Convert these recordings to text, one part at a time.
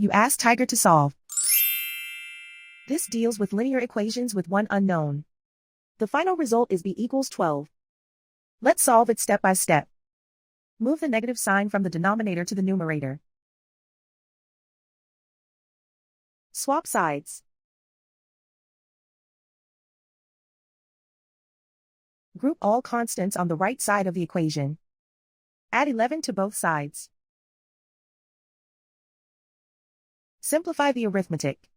You ask Tiger to solve. This deals with linear equations with one unknown. The final result is b equals 12. Let's solve it step by step. Move the negative sign from the denominator to the numerator. Swap sides. Group all constants on the right side of the equation. Add 11 to both sides. Simplify the arithmetic.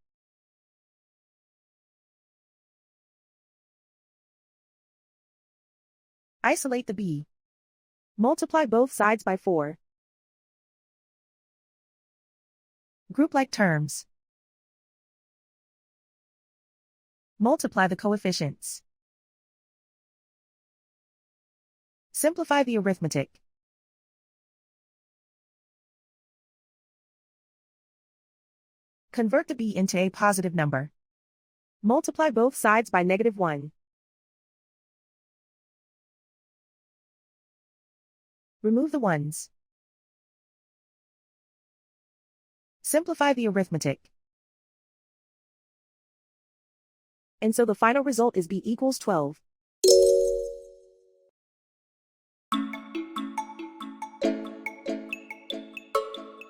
Isolate the b. Multiply both sides by 4. Group like terms. Multiply the coefficients. Simplify the arithmetic. Convert the b into a positive number. Multiply both sides by -1. Remove the ones. Simplify the arithmetic. And so the final result is b equals 12.